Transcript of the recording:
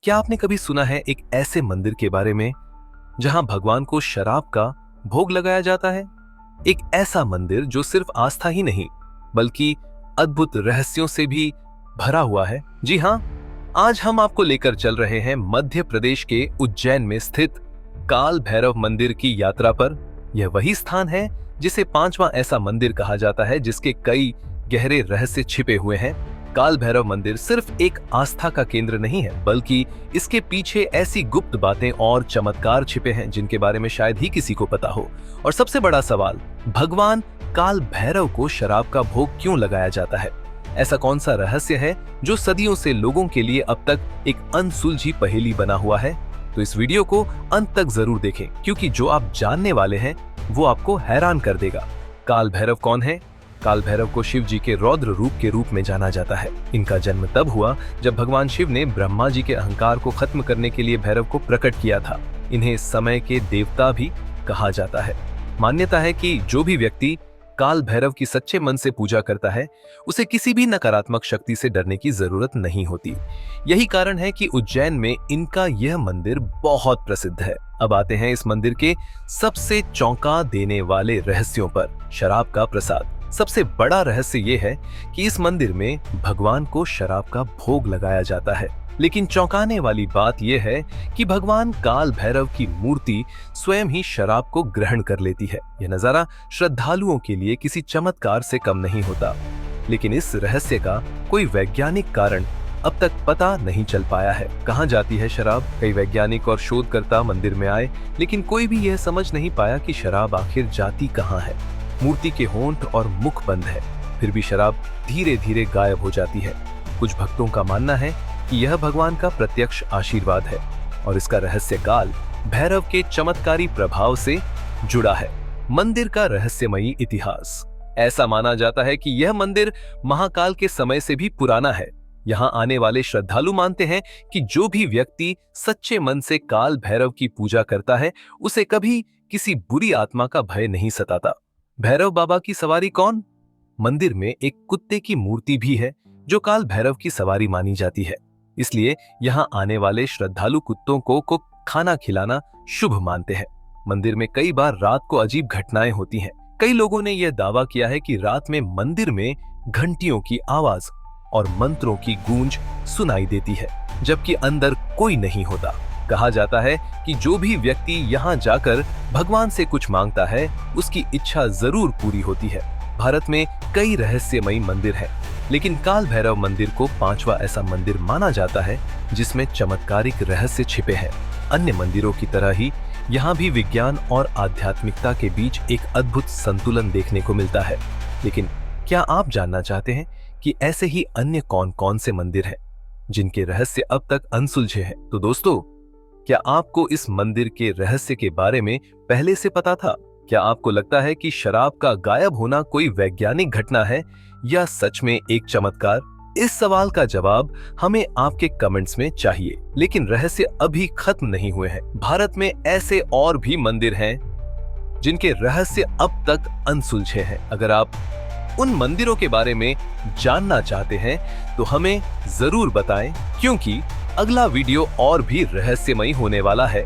क्या आपने कभी सुना है एक ऐसे मंदिर के बारे में जहां भगवान को शराब का भोग लगाया जाता है? एक ऐसा मंदिर जो सिर्फ आस्था ही नहीं बल्कि अद्भुत रहस्यों से भी भरा हुआ है। जी हां, आज हम आपको लेकर चल रहे हैं मध्य प्रदेश के उज्जैन में स्थित काल भैरव मंदिर की यात्रा पर। यह वही स्थान है जिसे पांचवां ऐसा मंदिर कहा जाता है जिसके कई गहरे रहस्य छिपे हुए हैं। काल भैरव मंदिर सिर्फ एक आस्था का केंद्र नहीं है, बल्कि इसके पीछे ऐसी गुप्त बातें और चमत्कार छिपे हैं जिनके बारे में शायद ही किसी को पता हो। और सबसे बड़ा सवाल, भगवान काल भैरव को शराब का भोग क्यों लगाया जाता है? ऐसा कौन सा रहस्य है जो सदियों से लोगों के लिए अब तक एक अनसुलझी पहेली बना हुआ है? तो इस वीडियो को अंत तक जरूर देखें, क्योंकि जो आप जानने वाले हैं वो आपको हैरान कर देगा। काल भैरव कौन है? काल भैरव को शिव जी के रौद्र रूप के रूप में जाना जाता है। इनका जन्म तब हुआ जब भगवान शिव ने ब्रह्मा जी के अहंकार को खत्म करने के लिए भैरव को प्रकट किया था। इन्हें समय के देवता भी कहा जाता है। मान्यता है कि जो भी व्यक्ति काल भैरव की सच्चे मन से पूजा करता है उसे किसी भी नकारात्मक शक्ति से डरने की जरूरत नहीं होती। यही कारण है कि उज्जैन में इनका यह मंदिर बहुत प्रसिद्ध है। अब आते हैं इस मंदिर के सबसे चौंका देने वाले रहस्यों पर। शराब का प्रसाद। सबसे बड़ा रहस्य यह है कि इस मंदिर में भगवान को शराब का भोग लगाया जाता है। लेकिन चौंकाने वाली बात यह है कि भगवान काल भैरव की मूर्ति स्वयं ही शराब को ग्रहण कर लेती है। यह नजारा श्रद्धालुओं के लिए किसी चमत्कार से कम नहीं होता। लेकिन इस रहस्य का कोई वैज्ञानिक कारण अब तक पता नहीं चल पाया है। कहाँ जाती है शराब? कई वैज्ञानिक और शोधकर्ता मंदिर में आए, लेकिन कोई भी यह समझ नहीं पाया कि शराब आखिर जाती कहाँ है। मूर्ति के होंठ और मुख बंद है, फिर भी शराब धीरे धीरे गायब हो जाती है। कुछ भक्तों का मानना है कि यह भगवान का प्रत्यक्ष आशीर्वाद है और इसका रहस्य काल भैरव के चमत्कारी प्रभाव से जुड़ा है। मंदिर का रहस्यमयी इतिहास। ऐसा माना जाता है कि यह मंदिर महाकाल के समय से भी पुराना है। यहाँ आने वाले श्रद्धालु मानते हैं कि जो भी व्यक्ति सच्चे मन से काल भैरव की पूजा करता है उसे कभी किसी बुरी आत्मा का भय नहीं सताता। भैरव बाबा की सवारी कौन? मंदिर में एक कुत्ते की मूर्ति भी है जो काल भैरव की सवारी मानी जाती है। इसलिए यहाँ आने वाले श्रद्धालु कुत्तों को खाना खिलाना शुभ मानते हैं। मंदिर में कई बार रात को अजीब घटनाएं होती हैं। कई लोगों ने यह दावा किया है कि रात में मंदिर में घंटियों की आवाज और मंत्रों की गूंज सुनाई देती है, जबकि अंदर कोई नहीं होता। कहा जाता है कि जो भी व्यक्ति यहाँ जाकर भगवान से कुछ मांगता है उसकी इच्छा जरूर पूरी होती है। भारत में कई रहस्यमयी मंदिर हैं, लेकिन काल भैरव मंदिर को पांचवा ऐसा मंदिर माना जाता है जिसमें चमत्कारिक रहस्य छिपे हैं। अन्य मंदिरों की तरह ही यहाँ भी विज्ञान और आध्यात्मिकता के बीच एक अद्भुत संतुलन देखने को मिलता है। लेकिन क्या आप जानना चाहते हैं कि ऐसे ही अन्य कौन कौन से मंदिर हैं जिनके रहस्य अब तक अनसुलझे हैं? तो दोस्तों, क्या आपको इस मंदिर के रहस्य के बारे में पहले से पता था? क्या आपको लगता है कि शराब का गायब होना कोई वैज्ञानिक घटना है या सच में एक चमत्कार? इस सवाल का जवाब हमें आपके कमेंट्स में चाहिए। लेकिन रहस्य अभी खत्म नहीं हुए हैं। भारत में ऐसे और भी मंदिर हैं जिनके रहस्य अब तक अनसुलझे हैं। अगर आप उन मंदिरों के बारे में जानना चाहते हैं तो हमें जरूर बताएं, क्योंकि अगला वीडियो और भी रहस्यमयी होने वाला है।